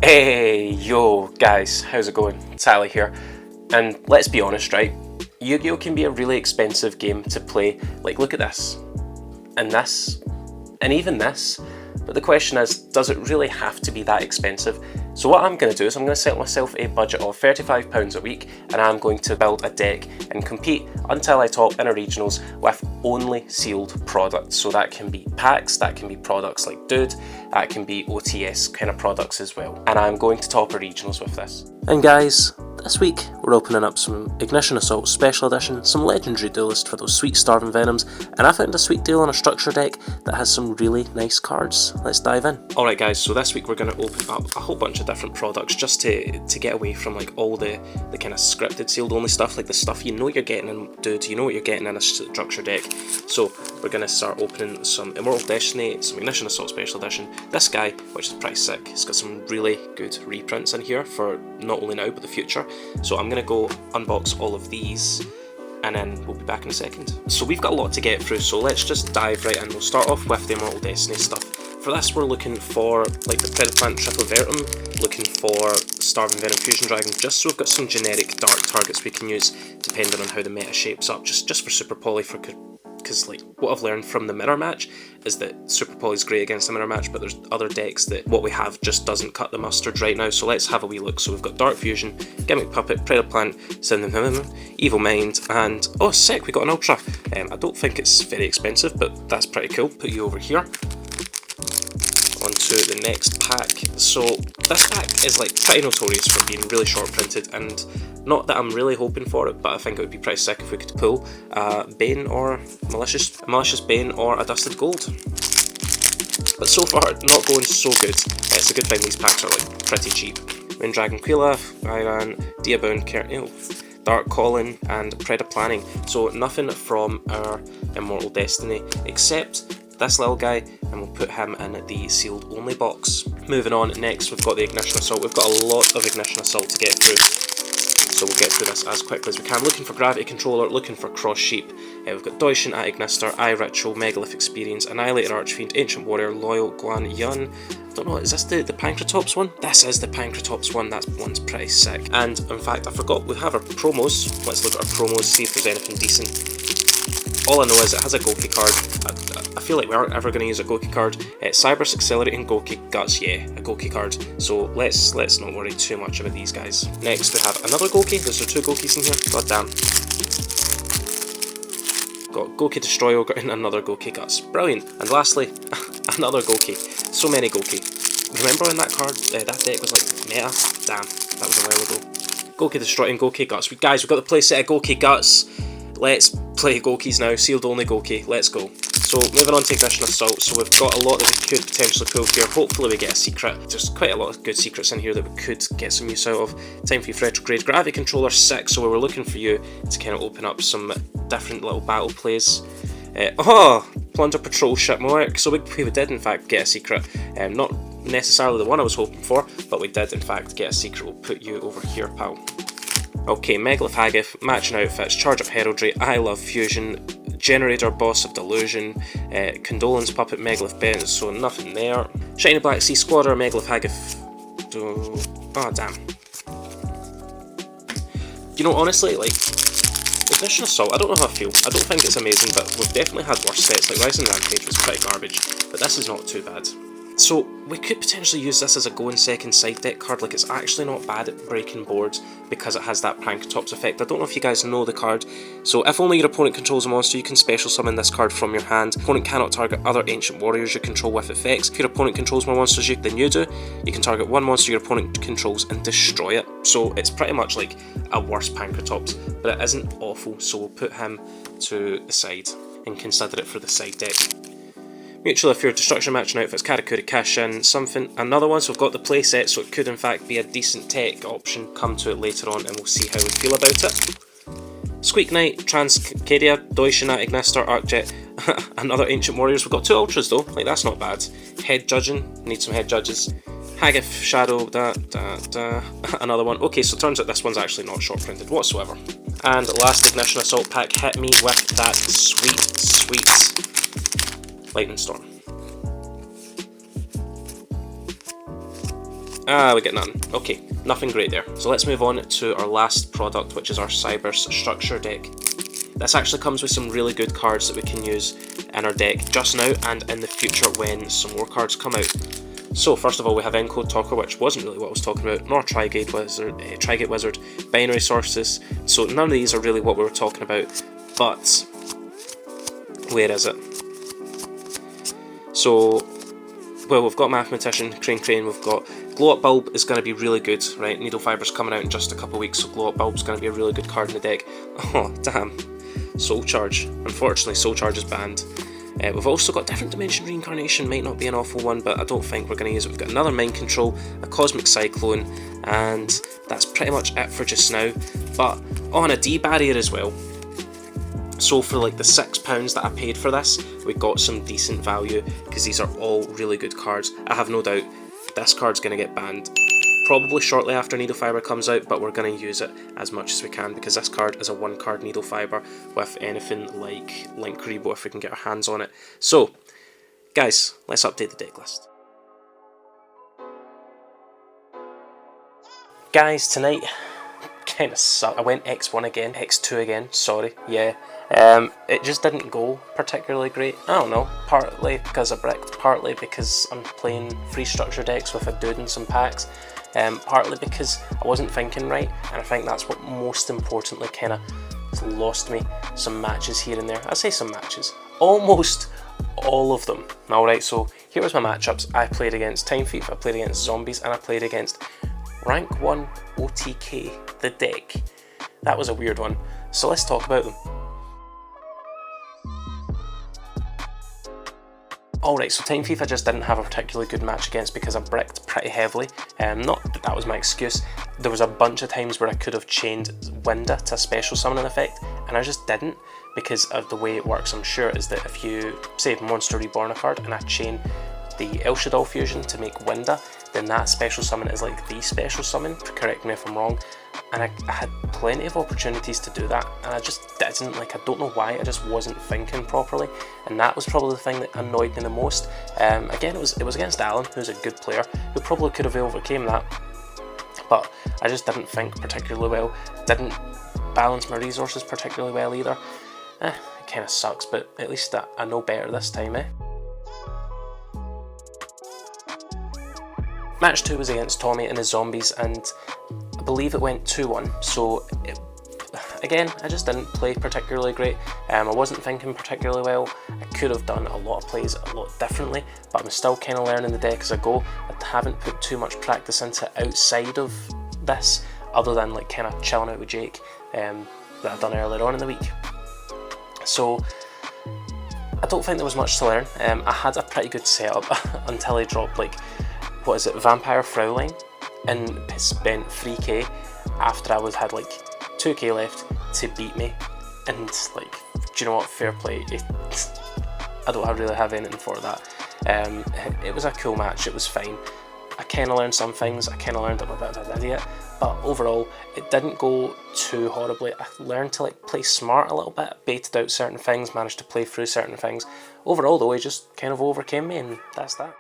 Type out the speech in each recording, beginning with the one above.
Hey, yo, guys, how's it going? Tally here. And let's be honest, right? Yu-Gi-Oh can be a really expensive game to play. Like, look at this. And this. And even this. But the question is, does it really have to be that expensive? So what I'm going to do is I'm going to set myself a budget of £35 a week, and I'm going to build a deck and compete until I top in a regionals with only sealed products. So that can be packs, that can be products like Duel, that can be OTS kind of products as well. And I'm going to top a regionals with this. And guys, this week we're opening up some Ignition Assault Special Edition, some Legendary Duelist for those sweet Starving Venoms, and I found a sweet deal on a structure deck that has some really nice cards. Let's dive in. Alright guys, so this week we're going to open up a whole bunch of different products just to get away from like all the kind of scripted sealed only stuff, like the stuff you know you're getting in Dude, you know what you're getting in a structure deck. So we're going to start opening some Immortal Destiny, some Ignition Assault Special Edition. This guy, which is pretty sick, it's got some really good reprints in here for not only now but the future. So I'm going to go unbox all of these and then we'll be back in a second. So we've got a lot to get through, so let's just dive right in. We'll start off with the Immortal Destiny stuff. For this we're looking for like the Predaplant Triple Vertum, looking for Starving Venom Fusion Dragon, just so we've got some generic dark targets we can use depending on how the meta shapes up, just for Super Poly, because like what I've learned from the mirror match is that Super Poly is great against the mirror match, but there's other decks that what we have just doesn't cut the mustard right now. So let's have a wee look. So we've got Dark Fusion, Gimmick Puppet, Predaplant, Evil Mind, and oh sick, we got an Ultra. I don't think it's very expensive, but that's pretty cool. Put you over here. Onto the next pack. So this pack is like pretty notorious for being really short printed, and not that I'm really hoping for it, but I think it would be pretty sick if we could pull Bane or Malicious Bane or a Dusted Gold. But so far, not going so good. It's a good thing these packs are like pretty cheap. Wind Dragon Quila, Iran, Diabound Dark Calling, and Predaplanning. So nothing from our Immortal Destiny except this little guy, and we'll put him in the sealed only box. Moving on, next we've got the Ignition Assault. We've got a lot of Ignition Assault to get through, so we'll get through this as quickly as we can. Looking for Gravity Controller, looking for Cross Sheep. We've got Doishin, Ignister, Ritual, Megalith Experience, Annihilator Archfiend, Ancient Warrior, Loyal, Guan Yun. I don't know, is this the Pancratops one? This is the Pancratops one, that one's pretty sick. And in fact, I forgot we have our promos. Let's look at our promos, see if there's anything decent. All I know is it has a Goki card. I feel like we aren't ever going to use a Goki card. Cyber's Accelerating Goki Guts, yeah, a Goki card. So let's not worry too much about these guys. Next we have another Goki. There's 2 Gokis in here. God damn. Got Goki Destroyo and another Goki Guts. Brilliant. And lastly, another Goki. So many Goki. Remember when that card, that deck was like meta? Damn, that was a while ago. Goki Destroy and Goki Guts. Guys, we've got the playset of Goki Guts. Let's play Gokis now, sealed only Goki, let's go. So moving on to Ignition Assault, so we've got a lot that we could potentially pull here. Hopefully we get a secret. There's quite a lot of good secrets in here that we could get some use out of. Time for you for Retrograde. Gravity Controller 6, so we were looking for you to kind of open up some different little battle plays. Plunder Patrol Ship Mark. So we did in fact get a secret. Not necessarily the one I was hoping for, but we did in fact get a secret. We'll put you over here, pal. Okay, Megalith Haggith, Matching Outfits, Charge of Heraldry, I Love Fusion, Generator, Boss of Delusion, Condolence Puppet, Megalith Bent, so nothing there. Shiny Black Sea Squatter, Megalith Haggith. Oh damn. You know, honestly, like, Ignition Assault, I don't know how I feel. I don't think it's amazing, but we've definitely had worse sets. Like Rising Rampage was pretty garbage, but this is not too bad. So we could potentially use this as a go in second side deck card. Like, it's actually not bad at breaking boards because it has that Pancratops effect. I don't know if you guys know the card. So if only your opponent controls a monster, you can special summon this card from your hand. Opponent cannot target other ancient warriors you control with effects. If your opponent controls more monsters than you do, you can target one monster your opponent controls and destroy it. So it's pretty much like a worse Pancratops, but it isn't awful, so we'll put him to the side and consider it for the side deck. Mutual Fear, Destruction Matching Outfits, Karakuri Cash In, something, another one, so we've got the playset, so it could in fact be a decent tech option. Come to it later on and we'll see how we feel about it. Squeak Knight, Transcadia, Doishina, Ignister, Arcjet, another Ancient Warriors. We've got 2 Ultras though, like that's not bad. Head Judging, need some Head Judges. Haggith, Shadow, another one. Okay, so it turns out this one's actually not short printed whatsoever. And last Ignition Assault pack, hit me with that sweet Lightning Storm. We get none. Okay, nothing great there. So let's move on to our last product, which is our Cyber Structure deck. This actually comes with some really good cards that we can use in our deck just now and in the future when some more cards come out. So first of all, we have Encode Talker, which wasn't really what I was talking about, nor Trigate Wizard, Binary Sources, so none of these are really what we were talking about, but where is it? So, well, we've got Mathematician, Crane, we've got Glow Up Bulb is going to be really good, right? Needle Fiber's coming out in just a couple of weeks, so Glow Up Bulb's going to be a really good card in the deck. Oh, damn. Soul Charge. Unfortunately, Soul Charge is banned. We've also got Different Dimension Reincarnation, might not be an awful one, but I don't think we're going to use it. We've got another Mind Control, a Cosmic Cyclone, and that's pretty much it for just now. But on a D barrier as well. So for like the £6 that I paid for this, we got some decent value, because these are all really good cards. I have no doubt this card's going to get banned. Probably shortly after Needle Fiber comes out, but we're going to use it as much as we can because this card is a 1-card Needle Fiber with anything like Link Rebo if we can get our hands on it. So, guys, let's update the deck list. Guys, tonight kind of sucked. I went X1 again, X2 again, sorry, yeah. It just didn't go particularly great. I don't know, partly because I bricked, partly because I'm playing free structure decks with a dude and some packs. Partly because I wasn't thinking right, and I think that's what most importantly kind of lost me some matches here and there. I say some matches, almost all of them. Alright, so here was my matchups. I played against Time Thief, I played against Zombies, and I played against Rank 1 OTK, the deck. That was a weird one, so let's talk about them. Alright, so Time Thief I just didn't have a particularly good match against because I bricked pretty heavily. Not that that was my excuse. There was a bunch of times where I could have chained Winda to a special summoning effect, and I just didn't because of the way it works. I'm sure is that if you save Monster Reborn a card and I chain the El Shaddai fusion to make Winda, then that special summon is like the special summon, correct me if I'm wrong, and I had plenty of opportunities to do that, and I just didn't. Like, I don't know why, I just wasn't thinking properly, and that was probably the thing that annoyed me the most. Again, it was against Alan, who's a good player, who probably could have overcame that, but I just didn't think particularly well, didn't balance my resources particularly well either. It kind of sucks, but at least I know better this time, eh? Match 2 was against Tommy and his Zombies, and I believe it went 2-1, so again, I just didn't play particularly great. I wasn't thinking particularly well. I could have done a lot of plays a lot differently, but I'm still kind of learning the deck as I go. I haven't put too much practice into it outside of this, other than like kind of chilling out with Jake that I've done earlier on in the week. So I don't think there was much to learn. I had a pretty good setup until I dropped like, what is it, Vampire Frowling, and spent 3k after I had like 2k left to beat me, and like, do you know what, fair play. I don't really have anything for that. It was a cool match, it was fine. I kind of learned some things, I kind of learned I'm a bit of an idiot, but overall it didn't go too horribly. I learned to like play smart a little bit, baited out certain things, managed to play through certain things. Overall though, he just kind of overcame me, and that's that.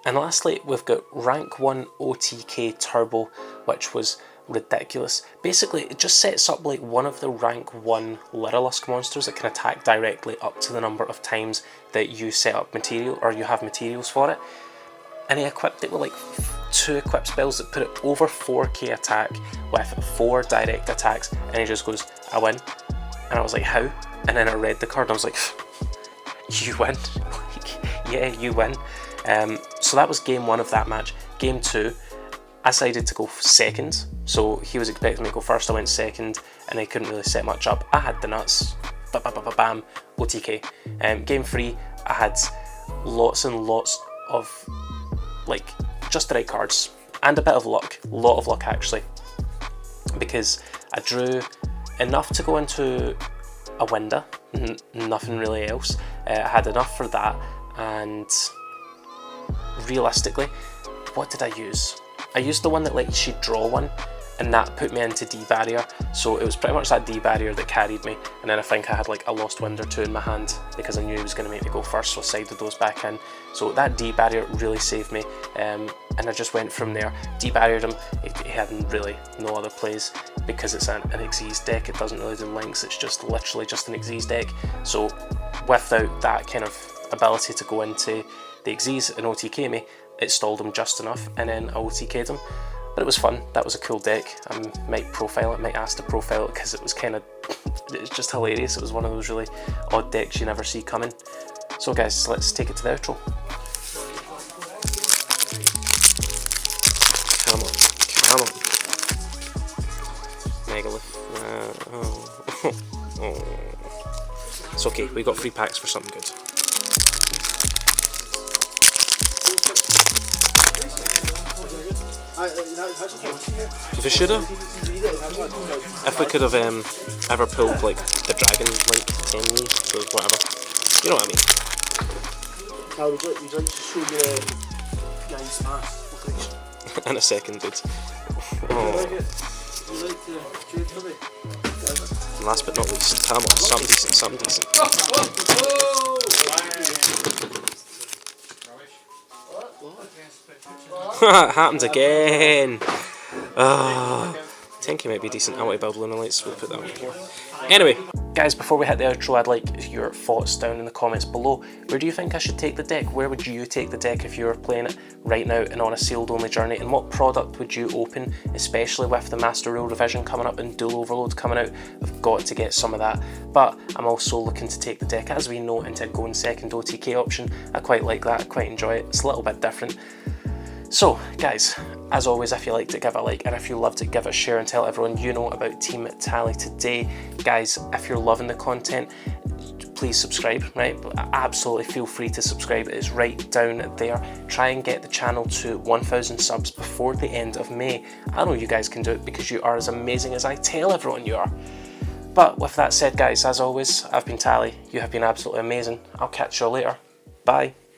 And lastly, we've got Rank 1 OTK Turbo, which was ridiculous. Basically, it just sets up like one of the Rank 1 Lyrilisk monsters that can attack directly up to the number of times that you set up material, or you have materials for it. And he equipped it with like 2 equip spells that put it over 4k attack with 4 direct attacks, and he just goes, I win. And I was like, how? And then I read the card and I was like, you win? Yeah, you win. So that was game 1 of that match. Game 2, I decided to go second, so he was expecting me to go first, I went second, and I couldn't really set much up. I had the nuts, bam, OTK. Game 3, I had lots and lots of, like, just the right cards, and a bit of luck, a lot of luck actually, because I drew enough to go into a Winda, nothing really else. I had enough for that, and realistically, what did I use? I used the one that lets you draw one, and that put me into D barrier. So it was pretty much that D barrier that carried me, and then I think I had like a lost wind or two in my hand because I knew he was going to make me go first, so I sided those back in. So that D barrier really saved me, and I just went from there. D barriered him. He had really no other plays because it's an Xyz deck. It doesn't really do links, it's just literally just an Xyz deck. So without that kind of ability to go into the Xyz and OTK me, it stalled him just enough, and then I OTK'd him. But it was fun. That was a cool deck. I might profile it, might ask to profile it because it was kind of, it's just hilarious. It was one of those really odd decks you never see coming. So guys, let's take it to the outro. Come on, come on. Megalith. Oh. It's okay, we got 3 packs for something good. We should have. If we could have ever pulled like the dragon link 10 or whatever. You know what I mean? Now would you like to show your guy's smash? In a second, dude. Oh. Would you like to trade for me? And last but not least, come on, something decent, something decent. Happened again. 10k might be decent. I want to build Lunar Lights, we'll put that on here. Anyway, guys, before we hit the outro, I'd like your thoughts down in the comments below. Where do you think I should take the deck? Where would you take the deck if you were playing it right now and on a sealed only journey? And what product would you open, especially with the Master Rule revision coming up and Duel Overload coming out? I've got to get some of that. But I'm also looking to take the deck, as we know, into a going second OTK option. I quite like that, I quite enjoy it. It's a little bit different. So guys, as always, if you liked it, give it a like, and if you loved it, give it a share and tell everyone you know about Team Tally today. Guys, if you're loving the content, please subscribe, right? Absolutely feel free to subscribe, it's right down there. Try and get the channel to 1,000 subs before the end of May. I know you guys can do it because you are as amazing as I tell everyone you are. But with that said, guys, as always, I've been Tally, you have been absolutely amazing. I'll catch you all later. Bye.